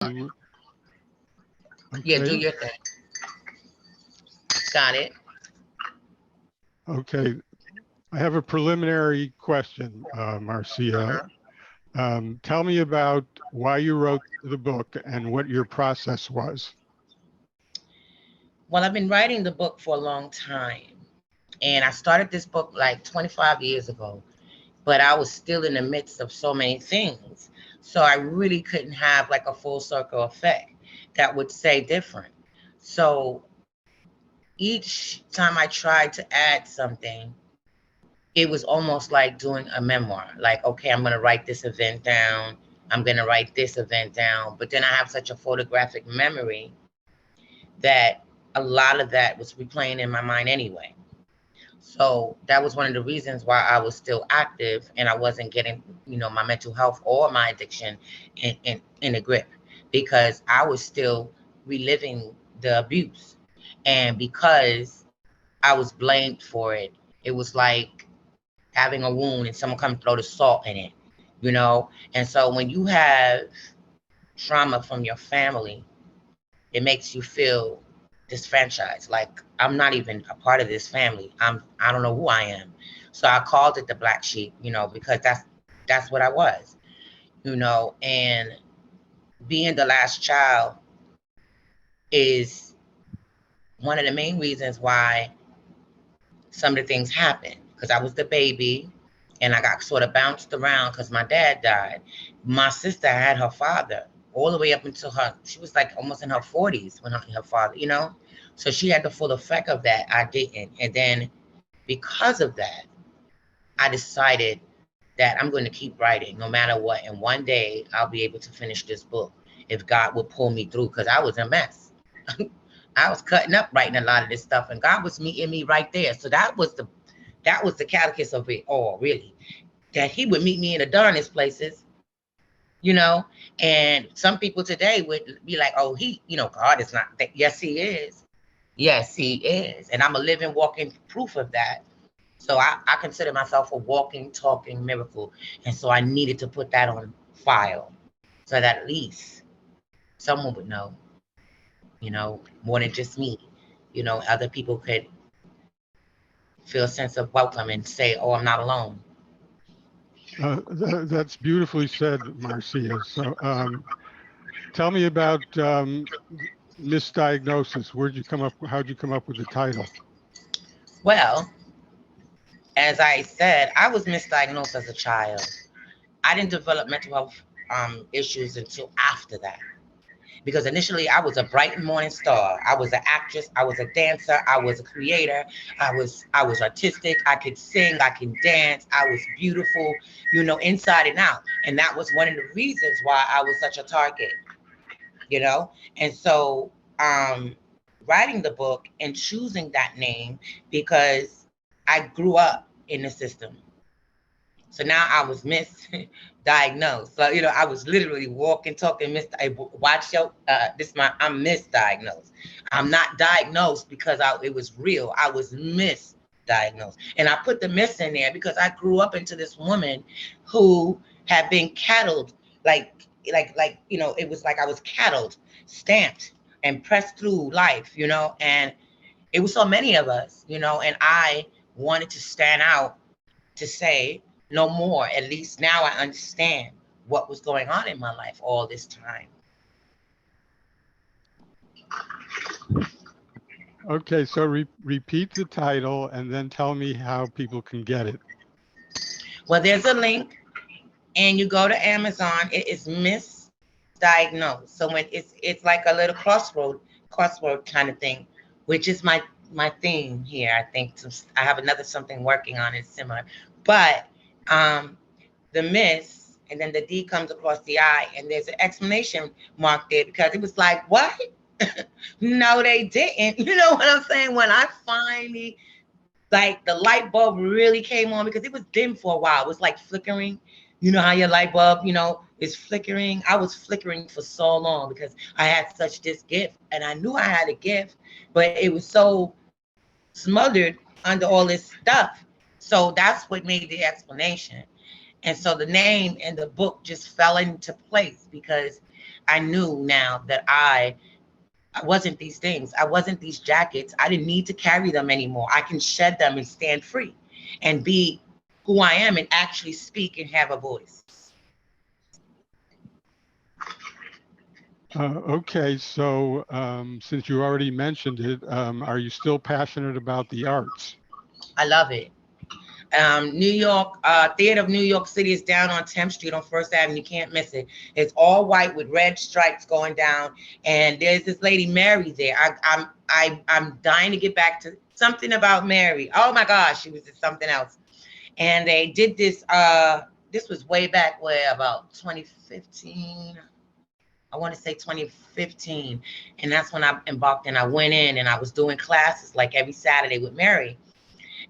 Okay. Yeah, do your thing. Got it. Okay. I have a preliminary question, Marcia. Uh-huh. Tell me about why you wrote the book and what your process was. Well, I've been writing the book for a long time. And I started this book like 25 years ago, but I was still in the midst of so many things. So I really couldn't have like a full circle effect that would say different. So each time I tried to add something, it was almost like doing a memoir. Like, okay, I'm going to write this event down. I'm going to write this event down. But then I have such a photographic memory that a lot of that was replaying in my mind anyway. So that was one of the reasons why I was still active and I wasn't getting, my mental health or my addiction in a grip, because I was still reliving the abuse. And because I was blamed for it, it was like having a wound and someone come throw the salt in it, you know? And so when you have trauma from your family, it makes you feel disfranchised. Like, I'm not even a part of this family. I don't know who I am. So I called it the black sheep, because that's what I was, and being the last child is one of the main reasons why some of the things happened, because I was the baby and I got sort of bounced around because my dad died. My sister had her father all the way up until she was like almost in her 40s when her father. So she had the full effect of that. I didn't. And then because of that, I decided that I'm going to keep writing no matter what. And one day I'll be able to finish this book if God will pull me through, because I was a mess. I was cutting up writing a lot of this stuff, and God was meeting me right there. So that was the catechist of it all, really. That He would meet me in the darnest places, you know. And some people today would be like, "Oh, God is not." Yes, He is. Yes, He is, and I'm a living, walking proof of that. So I consider myself a walking, talking miracle, and so I needed to put that on file so that at least someone would know, more than just me. Other people could feel a sense of welcome and say, "Oh, I'm not alone." That's beautifully said, Marcia. So tell me about misdiagnosis. How'd you come up with the title? Well, as I said, I was misdiagnosed as a child. I didn't develop mental health issues until after that. Because initially I was a bright and morning star. I was an actress, I was a dancer, I was a creator, I was artistic, I could sing, I can dance, I was beautiful, inside and out. And that was one of the reasons why I was such a target, you know? And so writing the book and choosing that name, because I grew up in the system. So now I was misdiagnosed. So, I was literally walking, talking, watch your, I'm misdiagnosed. I'm not diagnosed because it was real. I was misdiagnosed. And I put the miss in there because I grew up into this woman who had been cattled, it was like I was cattled, stamped, and pressed through life, and it was so many of us, and I wanted to stand out to say no more. At least now I understand what was going on in my life all this time. Okay, so repeat the title and then tell me how people can get it. Well, there's a link, and you go to Amazon. It is misdiagnosed. So when it's like a little crossword kind of thing, which is my theme here. I think I have another something working on it similar, but the miss, and then the D comes across the I, and there's an exclamation mark there, because it was like, what? No, they didn't. You know what I'm saying? When I finally, like, the light bulb really came on, because it was dim for a while. It was like flickering. You know how your light bulb, is flickering? I was flickering for so long because I had such this gift, and I knew I had a gift, but it was so smothered under all this stuff. So that's what made the explanation. And so the name and the book just fell into place, because I knew now that I wasn't these things. I wasn't these jackets. I didn't need to carry them anymore. I can shed them and stand free and be who I am and actually speak and have a voice. Okay, so since you already mentioned it, are you still passionate about the arts? I love it. New York, Theater of New York City is down on 10th Street on First Avenue. You can't miss it. It's all white with red stripes going down. And there's this lady, Mary, there. I'm dying to get back to something about Mary. Oh my gosh, she was just something else. And they did this, this was way back where, about 2015. I want to say 2015. And that's when I embarked and I went in and I was doing classes like every Saturday with Mary.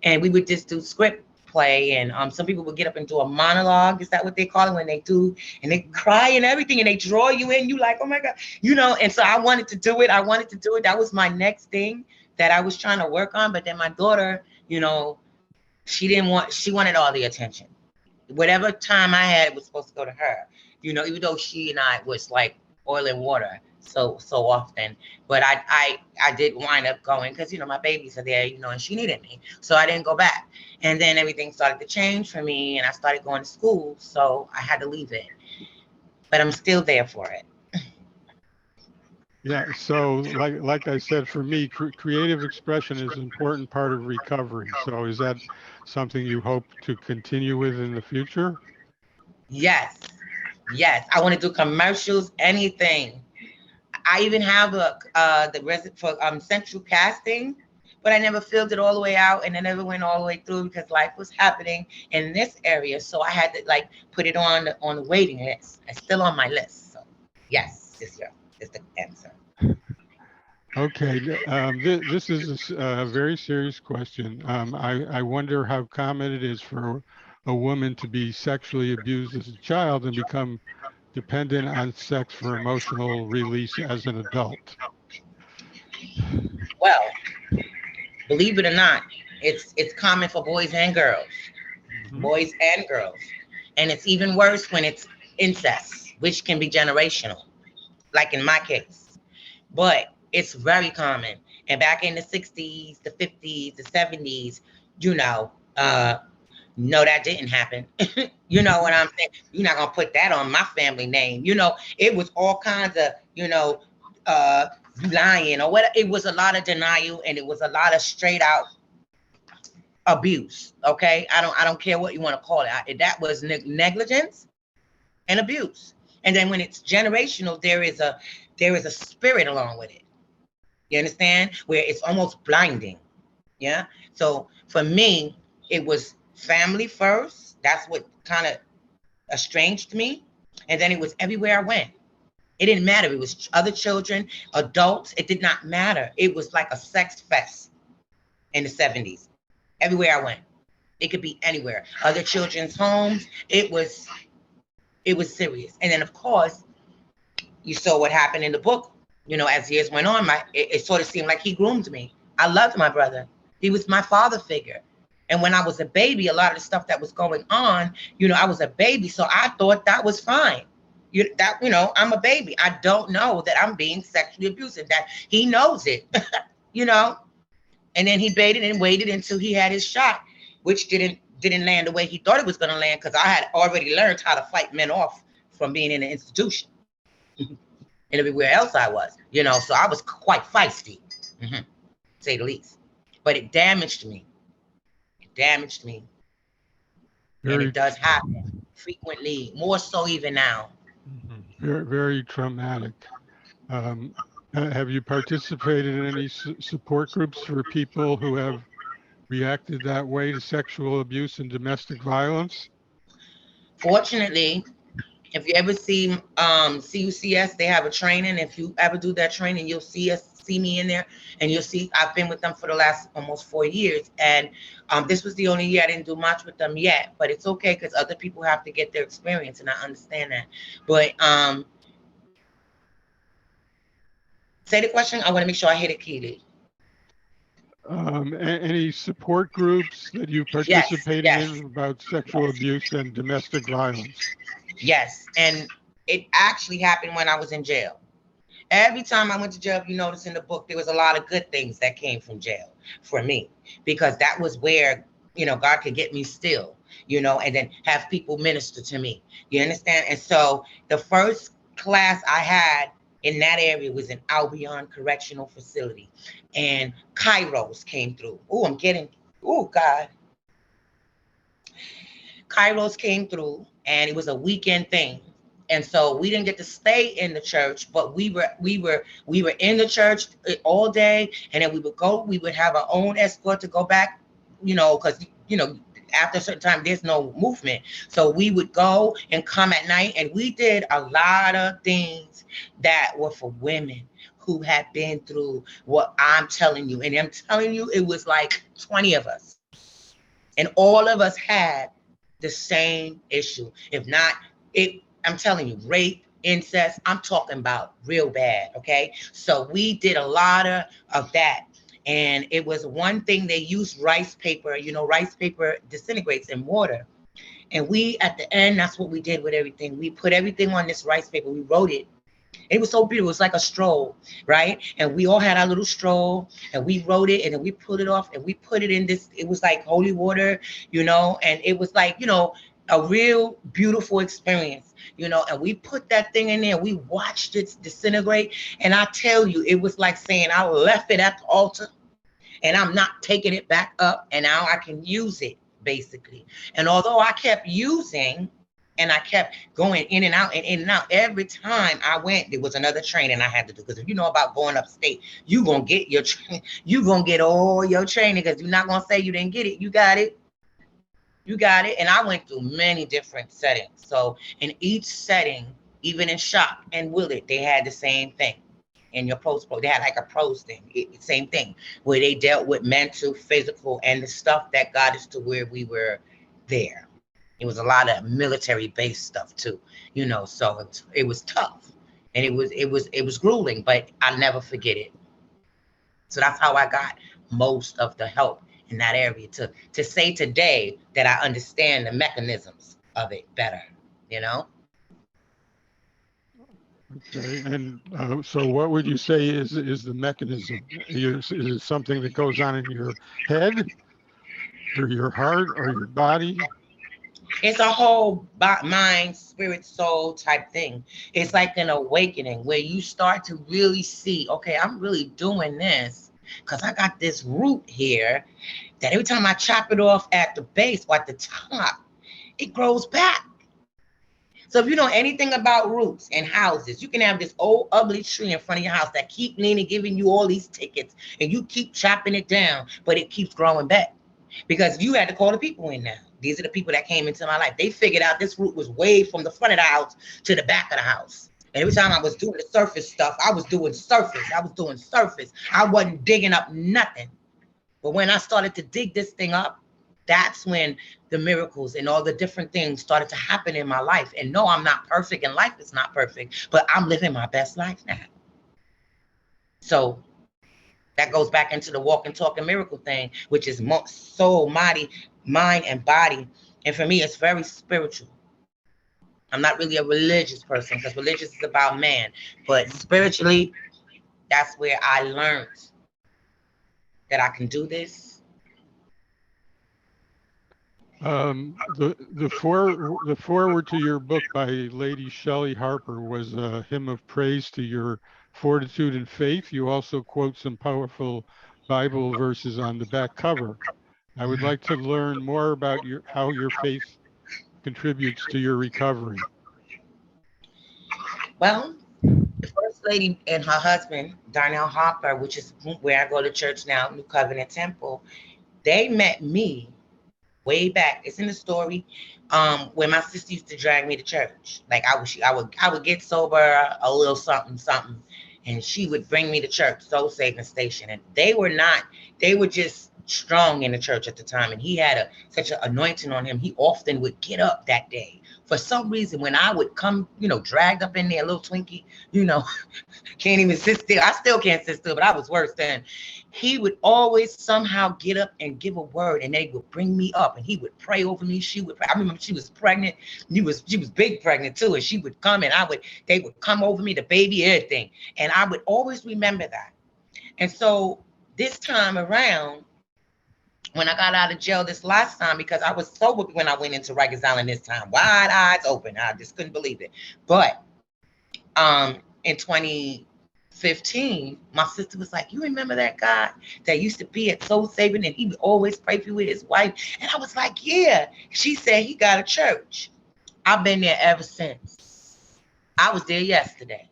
And we would just do script play, and some people would get up and do a monologue. Is that what they call it when they do? And they cry and everything, and they draw you in. You like, oh my God, you know. And so I wanted to do it. I wanted to do it. That was my next thing that I was trying to work on. But then my daughter, you know, she didn't want. She wanted all the attention. Whatever time I had, it was supposed to go to her. You know, even though she and I was like oil and water so often, but I did wind up going because, you know, my babies are there, you know, and she needed me, so I didn't go back. And then everything started to change for me, and I started going to school, so I had to leave it, but I'm still there for it. Yeah, so like I said, for me, creative expression is an important part of recovery. So is that something you hope to continue with in the future? Yes, yes, I want to do commercials, anything. I even have the resident for central casting, but I never filled it all the way out, and I never went all the way through because life was happening in this area. So I had to like put it on the waiting list. It's still on my list. So yes, this year is the answer. Okay, this is a very serious question. I wonder how common it is for a woman to be sexually abused as a child and become dependent on sex for emotional release as an adult. Well, believe it or not, it's common for Mhm. boys and girls, and it's even worse when it's incest, which can be generational, like in my case. But it's very common. And back in the 60s, the 50s, the 70s, you know, no, that didn't happen. You know what I'm saying? You're not gonna put that on my family name. You know, it was all kinds of, you know, uh lying or what. It was a lot of denial, and it was a lot of straight out abuse. Okay, I don't care what you want to call it. That was negligence and abuse. And then when it's generational, there is a spirit along with it. You understand? Where it's almost blinding. Yeah. So for me, it was family first. That's what kind of estranged me. And then it was everywhere I went. It didn't matter. It was other children, adults. It did not matter. It was like a sex fest in the 70s. Everywhere I went. It could be anywhere. Other children's homes. It was serious. And then of course, you saw what happened in the book. You know, as years went on, it sort of seemed like he groomed me. I loved my brother. He was my father figure. And when I was a baby, a lot of the stuff that was going on, you know, I was a baby, so I thought that was fine. I'm a baby. I don't know that I'm being sexually abused, and that he knows it, you know. And then he baited and waited until he had his shot, which didn't land the way he thought it was going to land, because I had already learned how to fight men off from being in an institution. And everywhere else I was, you know, so I was quite feisty, to say the least. But it damaged me. It damaged me. And Very, it does happen frequently, more so even now. very, very traumatic. Um, have you participated in any support groups for people who have reacted that way to sexual abuse and domestic violence? Fortunately, if you ever see CUCS, they have a training. If you ever do that training, you'll see me in there, and you'll see I've been with them for the last almost 4 years. And this was the only year I didn't do much with them yet, but it's okay because other people have to get their experience, and I understand that. But say the question. I want to make sure I hit it, Keely. Any support groups that you Yes, participated yes, in about sexual yes, abuse and domestic violence? yes. And it actually happened when I was in jail. Every time I went to jail, if you notice in the book, there was a lot of good things that came from jail for me, because that was where, God could get me still, and then have people minister to me. You understand? And so the first class I had in that area was in Albion Correctional Facility, and Kairos came through. Oh God, Kairos came through, and it was a weekend thing. And so we didn't get to stay in the church, but we were in the church all day, and then we would have our own escort to go back, because after a certain time there's no movement. So we would go and come at night, and we did a lot of things that were for women who had been through what I'm telling you. And I'm telling you, it was like 20 of us, and all of us had the same issue. If not, I'm telling you, rape, incest, I'm talking about real bad. Okay. So we did a lot of that. And it was one thing, they used rice paper. Rice paper disintegrates in water. And we, at the end, that's what we did with everything. We put everything on this rice paper. We wrote it. It was so beautiful. It was like a stroll, right? And we all had our little stroll, and we wrote it, and then we pulled it off, and we put it in this. It was like holy water, and it was like, a real beautiful experience, and we put that thing in there. We watched it disintegrate. And I tell you, it was like saying, I left it at the altar, and I'm not taking it back up, and now I can use it, basically. And although I kept using, and I kept going in and out and in and out, every time I went, there was another training I had to do. Because if you know about going upstate, you gonna get your you gonna get all your training, because you're not gonna say you didn't get it. You got it. You got it. And I went through many different settings. So in each setting, even in shop and Willard, they had the same thing. In your pro, they had like a pros thing, same thing, where they dealt with mental, physical, and the stuff that got us to where we were there. It was a lot of military based stuff too, so it was tough, and it was grueling, but I'll never forget it. So that's how I got most of the help in that area, to say today that I understand the mechanisms of it better, you know? Okay. And so what would you say is the mechanism? Is it something that goes on in your head or your heart or your body? It's a whole mind, spirit, soul type thing. It's like an awakening where you start to really see, okay, I'm really doing this because I got this root here that every time I chop it off at the base or at the top, it grows back. So if you know anything about roots and houses, you can have this old ugly tree in front of your house that keep leaning, giving you all these tickets, and you keep chopping it down, but it keeps growing back because you had to call the people in now. These are the people that came into my life. They figured out this root was way from the front of the house to the back of the house. And every time I was doing the surface stuff, I was doing surface. I was doing surface. I wasn't digging up nothing. But when I started to dig this thing up, that's when the miracles and all the different things started to happen in my life. And no, I'm not perfect, and life is not perfect, but I'm living my best life now. So that goes back into the walk and talk and miracle thing, which is soul, body, mind, and body. And for me, it's very spiritual. I'm not really a religious person because religious is about man, but spiritually, that's where I learned that I can do this. The foreword to your book by Lady Shelley Harper was a hymn of praise to your fortitude and faith. You also quote some powerful Bible verses on the back cover. I would like to learn more about how your faith contributes to your recovery. Well, the first lady and her husband, Darnell Harper, which is where I go to church now, New Covenant Temple, they met me way back. It's in the story, when my sister used to drag me to church. Like I would get sober, a little something, something, and she would bring me to church, Soul Saving Station. And they were not, they were just strong in the church at the time, and he had such an anointing on him. He often would get up that day. For some reason, when I would come, dragged up in there, a little Twinkie, you know, can't even sit still. I still can't sit still, but I was worse then. He would always somehow get up and give a word, and they would bring me up, and he would pray over me. She would pray. I remember she was pregnant. She was big pregnant too, and she would come, and they would come over me, the baby, everything, and I would always remember that. And so this time around, when I got out of jail this last time, because I was sober when I went into Rikers Island this time, wide eyes open, I just couldn't believe it. But in 2015, my sister was like, "You remember that guy that used to be at Soul Saving and he would always pray for you with his wife?" And I was like, "Yeah." She said he got a church. I've been there ever since. I was there yesterday.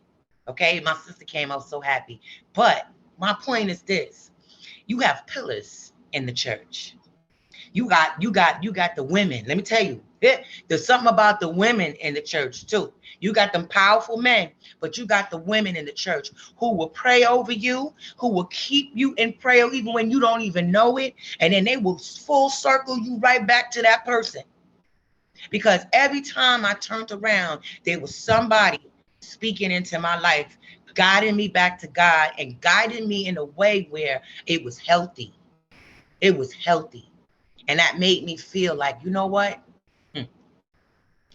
Okay, my sister came out so happy. But my point is this: you have pillars in the church. You got the women. Let me tell you, there's something about the women in the church too. You got them powerful men, but you got the women in the church who will pray over you, who will keep you in prayer even when you don't even know it, and then they will full circle you right back to that person. Because every time I turned around, there was somebody speaking into my life, guiding me back to God and guiding me in a way where it was healthy. It was healthy. And that made me feel like, you know what? Hmm,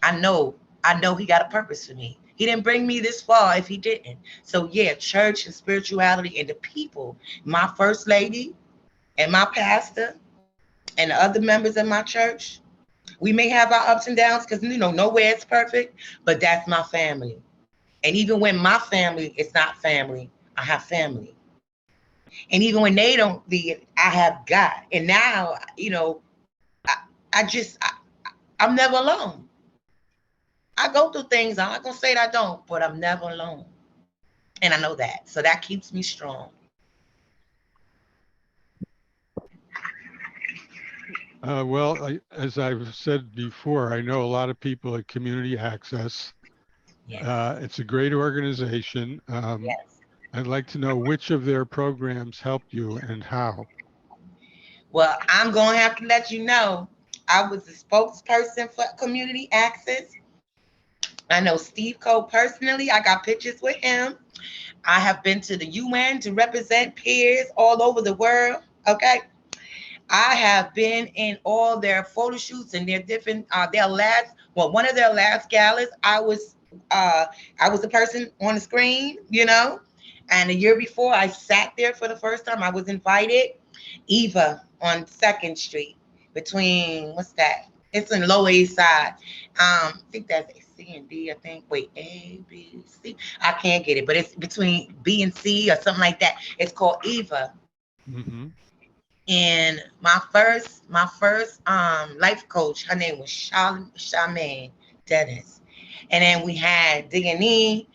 I know he got a purpose for me. He didn't bring me this far if he didn't. So yeah, church and spirituality and the people, my first lady and my pastor and the other members of my church, we may have our ups and downs because nowhere is perfect, but that's my family. And even when my family is not family, I have family. And even when they don't leave, I have God. And now, I, I'm never alone. I go through things. I'm not gonna say that I don't, but I'm never alone, and I know that. So that keeps me strong. As I've said before, I know a lot of people at Community Access. Yes, It's a great organization. yes. I'd like to know which of their programs helped you and how. Well, I'm gonna have to let you know. I was the spokesperson for Community Access. I know Steve Cole personally. I got pictures with him. I have been to the UN to represent peers all over the world. Okay. I have been in all their photo shoots and their different their last one of their last galas. I was the person on the screen. And the year before I sat there for the first time, I was invited. Eva on Second Street between what's that? It's in Lower East Side. I think that's C and D, I think. Wait, A, B, C. I can't get it, but it's between B and C or something like that. It's called Eva. Hmm. And my first life coach, her name was Charmaine Dennis. And then we had Diggany.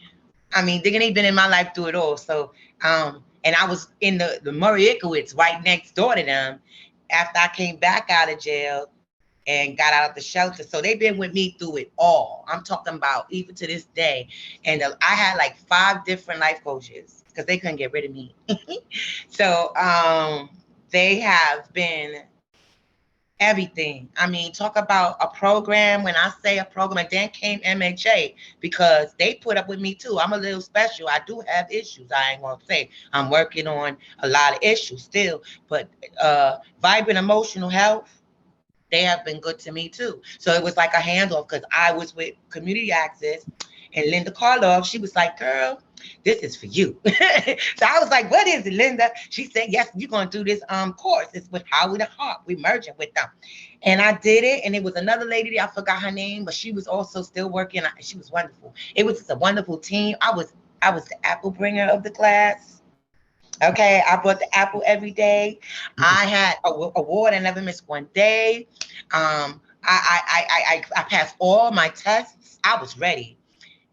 I mean, Diggany been in my life through it all. So and I was in the Murray Ickowitz right next door to them after I came back out of jail and got out of the shelter. So they've been with me through it all. I'm talking about even to this day. And I had like 5 different life coaches because they couldn't get rid of me. So they have been everything. I mean, talk about a program. When I say a program, and then came MHA because they put up with me too. I'm a little special. I do have issues. I ain't gonna say I'm working on a lot of issues still, but vibrant emotional health, they have been good to me too. So it was like a handoff because I was with Community Access and Linda Karloff, she was like, "Girl, this is for you." So I was like, "What is it, Linda?" She said, "Yes, you're going to do this course. It's with Howard and Hart. We're merging with them." And I did it. And it was another lady, I forgot her name, but she was also still working. She was wonderful. It was just a wonderful team. I was the apple bringer of the class. Okay, I brought the apple every day. I had a award. I never missed one day. I passed all my tests. I was ready,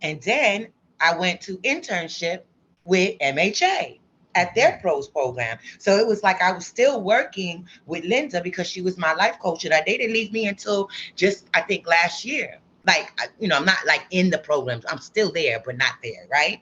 and then I went to internship with MHA at their pros program. So it was like I was still working with Linda because she was my life coach, and they didn't leave me until just I think last year. Like I'm not like in the programs. I'm still there, but not there, right?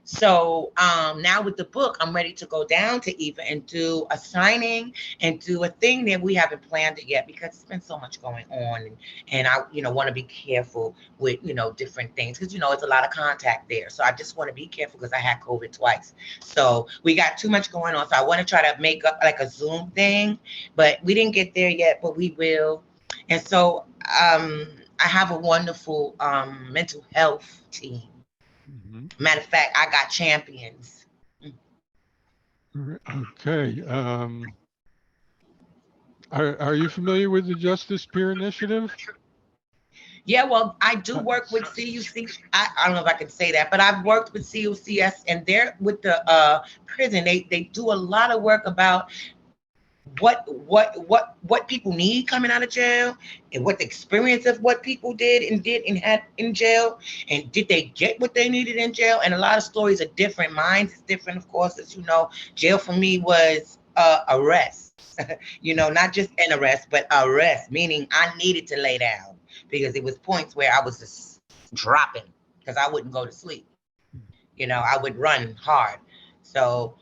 So now with the book, I'm ready to go down to Eva and do a signing and do a thing that we haven't planned it yet because it's been so much going on, and I, want to be careful with, different things because, it's a lot of contact there. So I just want to be careful because I had COVID twice. So we got too much going on. So I want to try to make up like a Zoom thing, but we didn't get there yet, but we will. And so I have a wonderful mental health team. Mhm. Matter of fact, I got champions. Okay. Are you familiar with the Justice Peer Initiative? Yeah, well, I do Uh, work with CUC. I don't know if I can say that, but I've worked with CUCS, and they're with the prison. They do a lot of work about what people need coming out of jail, and what the experience of what people did and had in jail, and did they get what they needed in jail. And a lot of stories are different. Mine is different, of course. As you know, jail for me was arrest. Not just an arrest, but arrest, meaning I needed to lay down because it was points where I was just dropping because I wouldn't go to sleep. I would run hard. So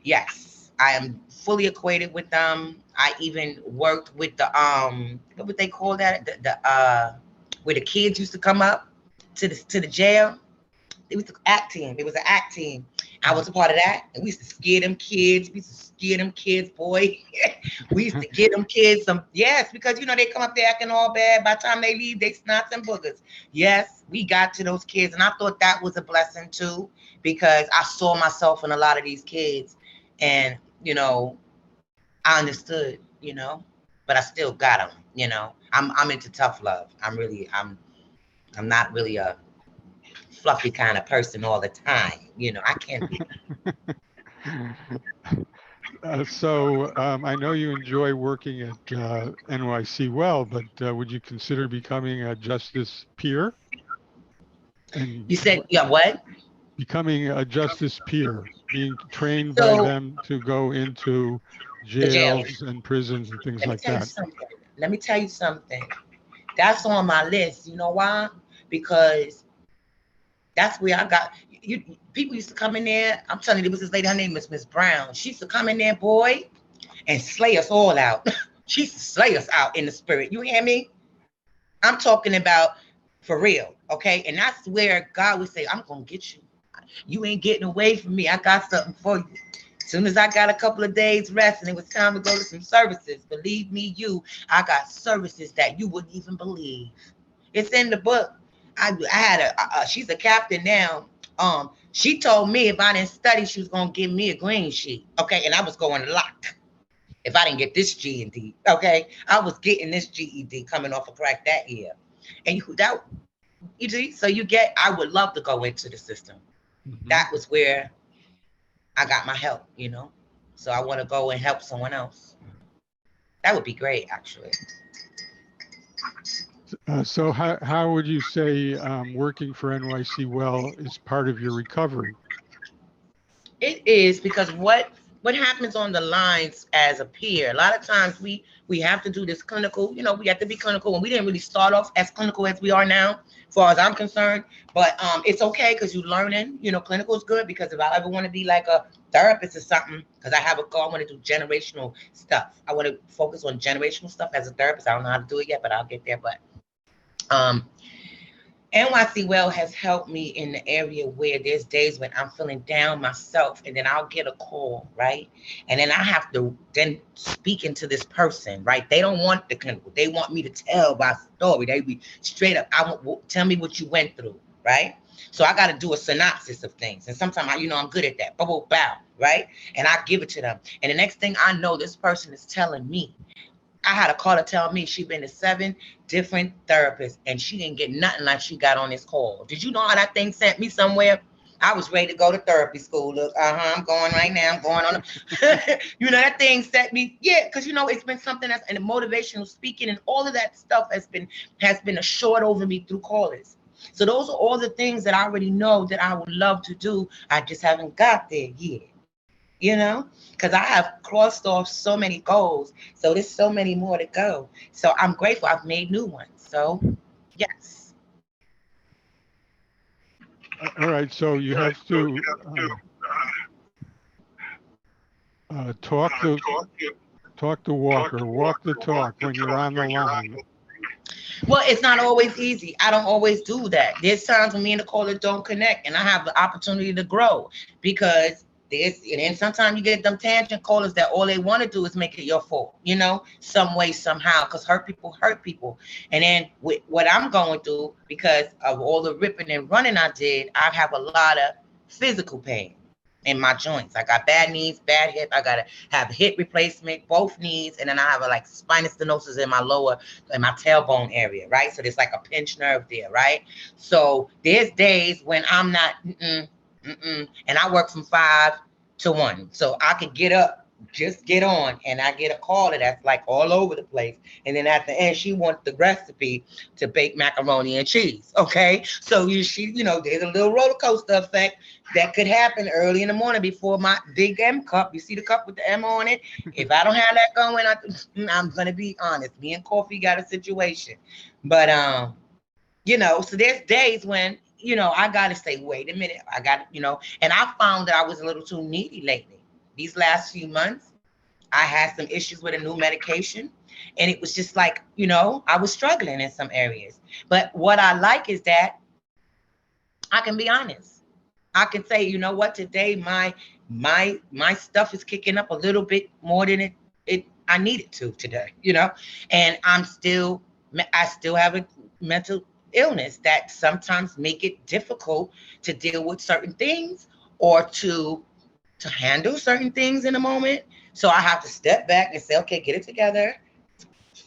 yes, I am fully acquainted with them. I even worked with the what would they call that? The where the kids used to come up to the jail. It was the act team. It was an act team. I was a part of that. And we used to scare them kids. We used to scare them kids, boy. We used to get them kids some, yes, because they come up there acting all bad. By the time they leave, they snots and boogers. Yes, we got to those kids. And I thought that was a blessing too, because I saw myself in a lot of these kids. And, I understood, but I still got them, I'm into tough love. I'm not really a fluffy kind of person all the time. I can't be. So I know you enjoy working at NYC Well, but would you consider becoming a justice peer and You said, yeah, what? becoming a justice peer, being trained by So them to go into the jail. jails and prisons and things Let me like tell you that? something. Let me tell you something. That's on my list. You know why? Because that's where I got you. People used to come in there. I'm telling you, there was this lady. Her name is Miss Brown. She used to come in there, boy, and slay us all out. She used to slay us out in the spirit. You hear me? I'm talking about for real, okay? And that's where God would say, I'm gonna get you. You ain't getting away from me. I got something for you. As soon as I got a couple of days rest and it was time to go to some services, believe me, I got services that you wouldn't even believe. It's in the book. I had she's a captain now. She told me if I didn't study, she was gonna give me a green sheet. Okay, and I was going to lock if I didn't get this GED. Okay, I was getting this GED coming off a crack that year, and you see, so you get. I would love to go into the system. Hmm. That was where I got my help. So I want to go and help someone else. That would be great, actually. So how would you say working for NYC Well is part of your recovery? It is because what happens on the lines as a peer, a lot of times we have to do this clinical, we have to be clinical, and we didn't really start off as clinical as we are now, as far as I'm concerned. But it's okay because you're learning. Clinical is good because if I ever want to be like a therapist or something, because I have a goal, I want to do generational stuff. I want to focus on generational stuff as a therapist. I don't know how to do it yet, but I'll get there. But um NYC Well has helped me in the area where there's days when I'm feeling down myself, and then I'll get a call, right? And then I have to then speak into this person, right? They don't want the clinical. They want me to tell my story. They be straight up. Tell me what you went through, right? So I got to do a synopsis of things, and sometimes I'm good at that. Bubble bow, right? And I give it to them, and the next thing I know, this person is telling me. I had a caller tell me she been to 7 different therapists and she didn't get nothing like she got on this call. Did you know how that thing sent me somewhere? I was ready to go to therapy school. Look, I'm going right now. I'm going on. That thing set me, yeah, because it's been something that's and motivational speaking and all of that stuff has been assured over me through callers. So those are all the things that I already know that I would love to do. I just haven't got there yet. Because I have crossed off so many goals. So there's so many more to go. So I'm grateful I've made new ones. So, yes. All right. So you have to talk the walk or walk the talk when you're on the line. Well, it's not always easy. I don't always do that. There's times when me and the caller don't connect, and I have the opportunity to grow because and then sometimes you get them tangent callers that all they want to do is make it your fault, some way, somehow, because hurt people. And then with what I'm going through, because of all the ripping and running I did, I have a lot of physical pain in my joints. I got bad knees, bad hip. I gotta have hip replacement, both knees, and then I have a like spinous stenosis in my tailbone area, right? So there's like a pinched nerve there, right? So there's days when I'm not, and I work from 5 to 1, so I could get up, just get on, and I get a caller that's like all over the place, and then at the end she wants the recipe to bake macaroni and cheese. Okay, so there's a little roller coaster effect that could happen early in the morning before my big M cup. You see the cup with the M on it? If I don't have that going, I'm gonna be honest. Me and Coffee got a situation, but so there's days when I gotta say, wait a minute, I got and I found that I was a little too needy lately. These last few months, I had some issues with a new medication, and it was just like I was struggling in some areas. But what I like is that I can be honest. I can say, you know what, today my stuff is kicking up a little bit more than it I needed to today, and I still have a mental illness that sometimes make it difficult to deal with certain things or to handle certain things in a moment. So I have to step back and say, okay, get it together,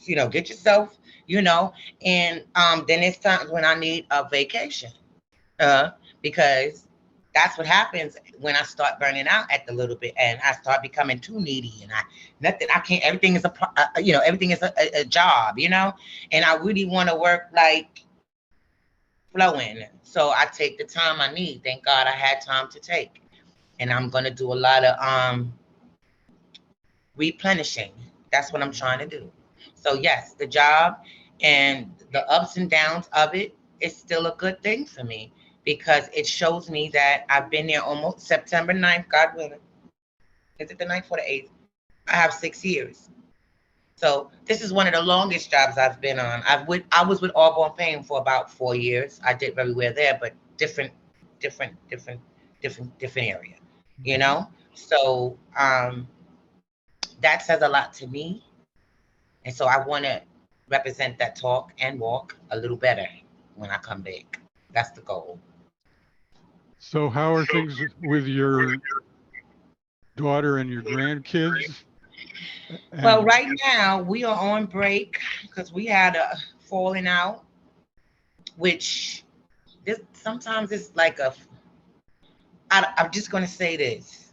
get yourself, and then it's times when I need a vacation because that's what happens when I start burning out at the little bit and I start becoming too needy and I can't, everything is everything is a job, and I really want to work like flowing. So I take the time I need. Thank God I had time to take. And I'm going to do a lot of replenishing. That's what I'm trying to do. So yes, the job and the ups and downs of it is still a good thing for me because it shows me that I've been there almost September 9th, God willing. Is it the 9th or the 8th? I have 6 years. So this is one of the longest jobs I've been on. I was with Auburn Payne for about 4 years. I did very well there, but different, different, different area, you Mhm. know. So that says a lot to me, and so I want to represent that talk and walk a little better when I come back. That's the goal. So how are things with your daughter and your grandkids? Well, And right now we are on break because we had a falling out, which this sometimes it's like I'm just going to say this.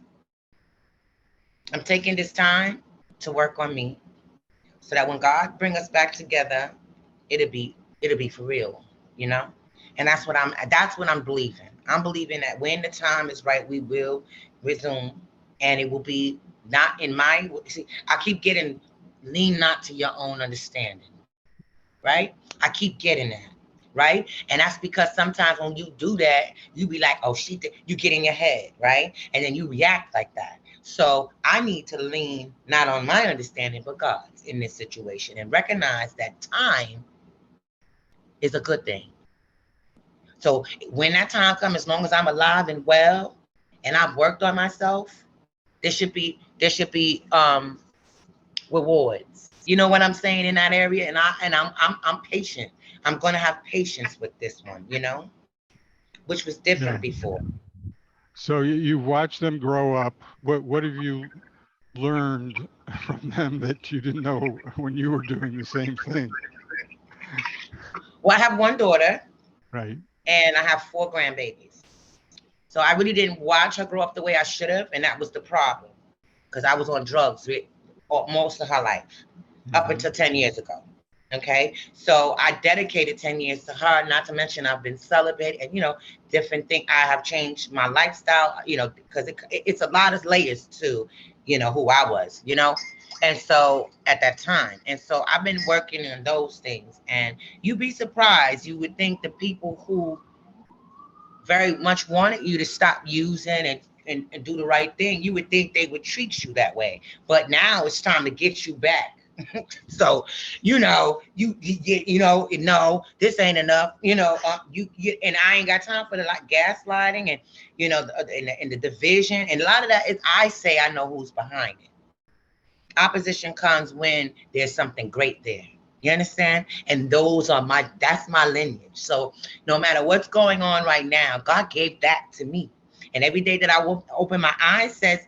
I'm taking this time to work on me so that when God bring us back together, it'll be for real, you know? And that's what I'm believing. I'm believing that when the time is right, we will resume and it will be not in my see, I keep getting lean not to your own understanding, right? I keep getting that. Right. And that's because sometimes when you do that, you be like, oh, you get in your head. Right. And then you react like that. So I need to lean not on my understanding, but God's in this situation and recognize that time is a good thing. So when that time comes, as long as I'm alive and well and I've worked on myself, there should be rewards. You know what I'm saying in that area? And I'm patient. I'm gonna have patience with this one, which was different yeah, before. so you watch them grow up. What have you learned from them that you didn't know when you were doing the same thing? Well, I have one daughter Right. and I have 4 grandbabies. So I really didn't watch her grow up the way I should have, and that was the problem. Because I was on drugs most of her life, up Hmm. until 10 years ago. Okay. So I dedicated 10 years to her, not to mention I've been celibate and, different things. I have changed my lifestyle, because it's a lot of layers to, who I was, and so at that time. And so I've been working on those things. And you'd be surprised. You would think the people who very much wanted you to stop using and do the right thing, you would think they would treat you that way. But now it's time to get you back. So, no, this ain't enough. And I ain't got time for the like gaslighting and and the division and a lot of that is I say I know who's behind it. Opposition comes when there's something great there. You understand? And that's my lineage. So no matter what's going on right now, God gave that to me. And every day that I will open my eyes says,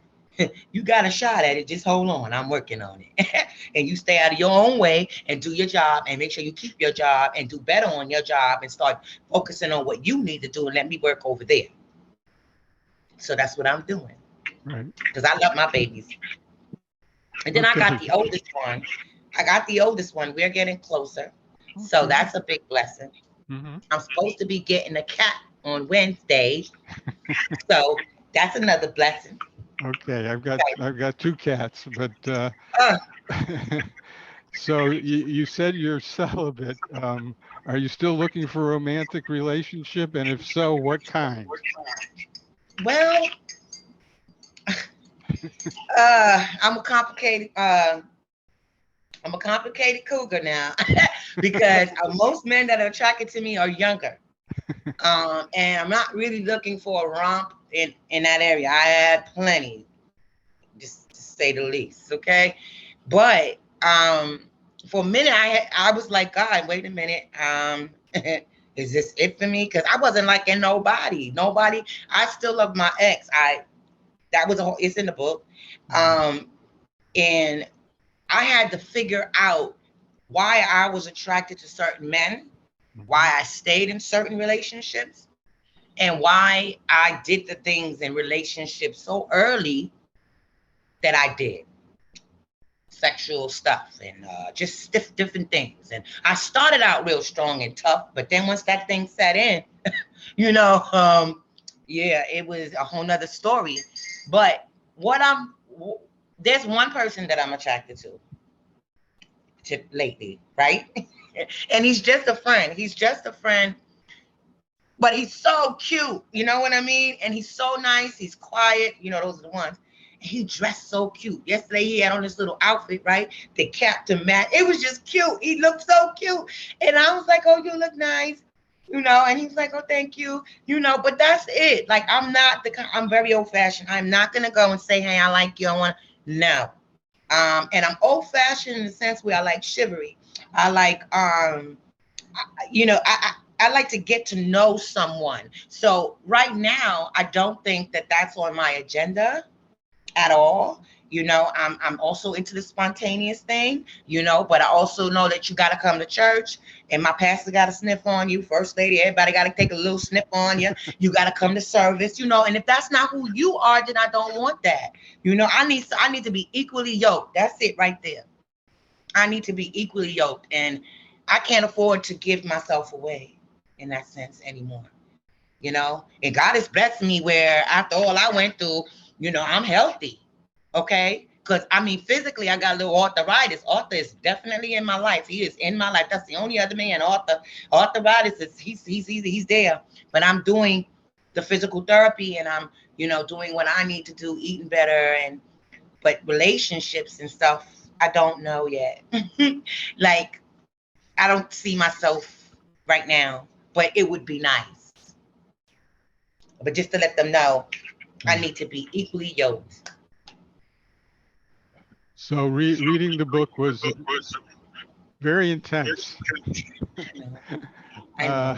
you got a shot at it. Just hold on. I'm working on it. And you stay out of your own way and do your job and make sure you keep your job and do better on your job and start focusing on what you need to do and let me work over there. So that's what I'm doing. Right. Because I love my babies. And then I Okay. got the oldest one. We're getting closer. So Okay. that's a big blessing. Mm-hmm. I'm supposed to be getting a cat on Wednesday. So that's another blessing. Okay. I've got two cats, but Uh, so you said you're celibate. Are you still looking for a romantic relationship? And if so, what kind? well, uh, I'm a complicated uh, I'm a complicated cougar now because most men that are attracted to me are younger. And I'm not really looking for a romp in that area. I had plenty, just to say the least. Okay, but for a minute I was like, God, wait a minute. Is this it for me? Because I wasn't liking nobody. Nobody. I still love my ex. That was a whole. It's in the book. Mhm. And I had to figure out why I was attracted to certain men, Mhm. why I stayed in certain relationships, and why I did the things in relationships so early that I did sexual stuff and just different things. And I started out real strong and tough, but then once that thing set in, you know, yeah, it was a whole nother story. But what I'm, there's one person that I'm attracted to lately, right? And he's just a friend. He's just a friend, but he's so cute. You know what I mean? And he's so nice. He's quiet. Those are the ones. And he dressed so cute. Yesterday he had on this little outfit, right? The Captain Matt. It was just cute. He looked so cute. And I was like, oh, you look nice. And he's like, oh, thank you. But that's it. Like, I'm very old fashioned. I'm not going to go and say, hey, I like you. I want to, no. And I'm old fashioned in the sense where I like chivalry. I like, I like to get to know someone. So right now, I don't think that that's on my agenda at all. I'm also into the spontaneous thing, but I also know that you got to come to church and my pastor got to sniff on you. First lady, everybody got to take a little sniff on you. You got to come to service, and if that's not who you are, then I don't want that. I need to be equally yoked. That's it right there. I need to be equally yoked, and I can't afford to give myself away in that sense anymore. And God has blessed me where after all I went through, I'm healthy. Okay. Because I mean, physically, I got a little arthritis. Arthur is definitely in my life. He is in my life. That's the only other man. Arthritis is he's there. But I'm doing the physical therapy, and I'm doing what I need to do, eating better, but relationships and stuff, I don't know yet. Like, I don't see myself right now, but it would be nice. But just to let them know, I Yeah. need to be equally yoked. So reading the book was very intense. I know.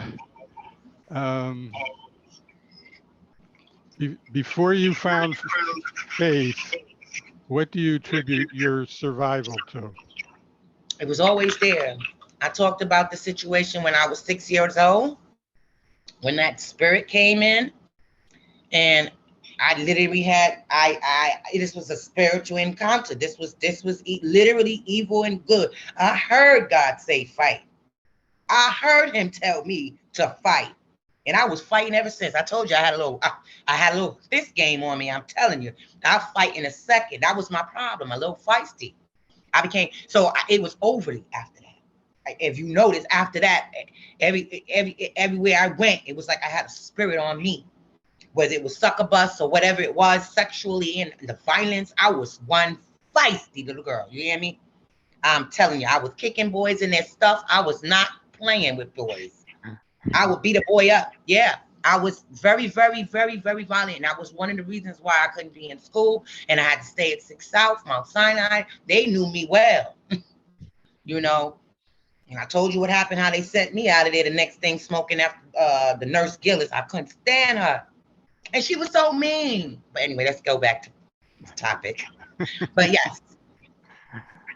uh, um, before you found faith, what do you attribute your survival to? It was always there. I talked about the situation when I was 6 years old, when that spirit came in, and I literally had this was a spiritual encounter. This was literally evil and good. I heard God say fight. I heard him tell me to fight. And I was fighting ever since. I told you I had a little fist game on me. I'm telling you, I'll fight in a second. That was my problem. A little feisty. It was overly after that. If you notice, after that, everywhere I went, it was like I had a spirit on me. Whether it was succubus or whatever it was, sexually and the violence, I was one feisty little girl. You hear me? I'm telling you, I was kicking boys in their stuff. I was not playing with boys. I would beat a boy up. Yeah. I was very, very, very, very violent. And that was one of the reasons why I couldn't be in school. And I had to stay at 6 South, Mount Sinai. They knew me well, you know. And I told you what happened, how they sent me out of there the next thing smoking after the nurse Gillis. I couldn't stand her. And she was so mean. But anyway, let's go back to the topic. But yes.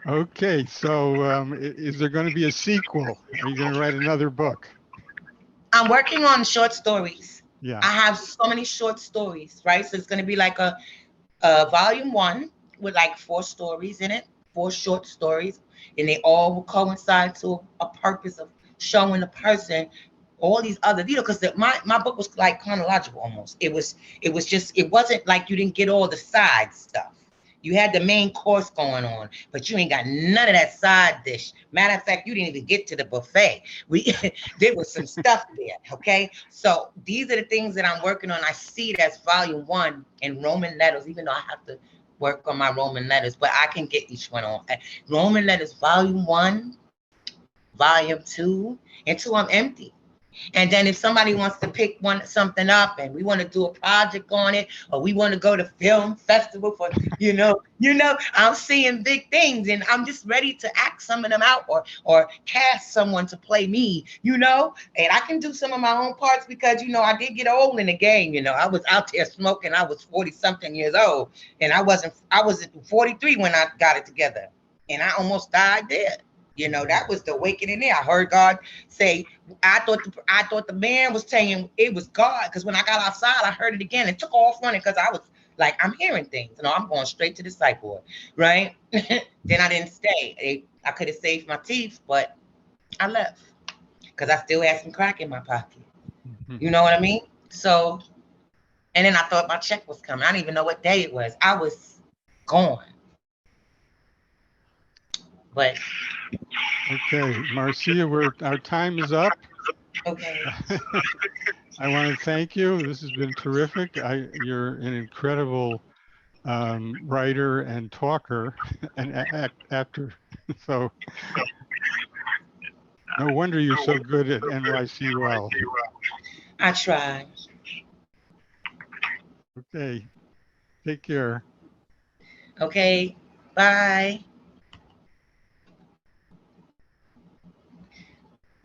Okay, so is there going to be a sequel? Are you going to write another book? I'm working on short stories. Yeah. I have so many short stories, right? So it's going to be like a volume 1 with like 4 stories in it, 4 short stories, and they all will coincide to a purpose of showing the person all these other, because my book was like chronological almost. It wasn't like you didn't get all the side stuff. You had the main course going on, but you ain't got none of that side dish. Matter of fact, you didn't even get to the buffet. There was some stuff there. Okay, so these are the things that I'm working on. I see it as volume 1 in Roman letters, even though I have to work on my Roman letters, but I can get each one on. Roman letters, volume 1, volume 2, and 2 I'm empty. And then if somebody wants to pick something up and we want to do a project on it, or we want to go to film festival for, I'm seeing big things and I'm just ready to act some of them out, or cast someone to play me, and I can do some of my own parts because, I did get old in the game. I was out there smoking. I was 40 something years old, and I was 43 when I got it together, and I almost died there. That was the awakening there. I heard God say, I thought the man was saying it was God, because when I got outside, I heard it again and took off running because I was like, I'm hearing things. I'm going straight to the psych ward, right? Then I didn't stay. I could have saved my teeth, but I left because I still had some crack in my pocket. You know what I mean? So, and then I thought my check was coming. I didn't even know what day it was. I was gone. But Okay, Marcia, our time is up. okay. I want to thank you. This has been terrific. You're an incredible writer and talker and actor. So no wonder you're so good at NYC. I try. Okay, take care. Okay. Bye.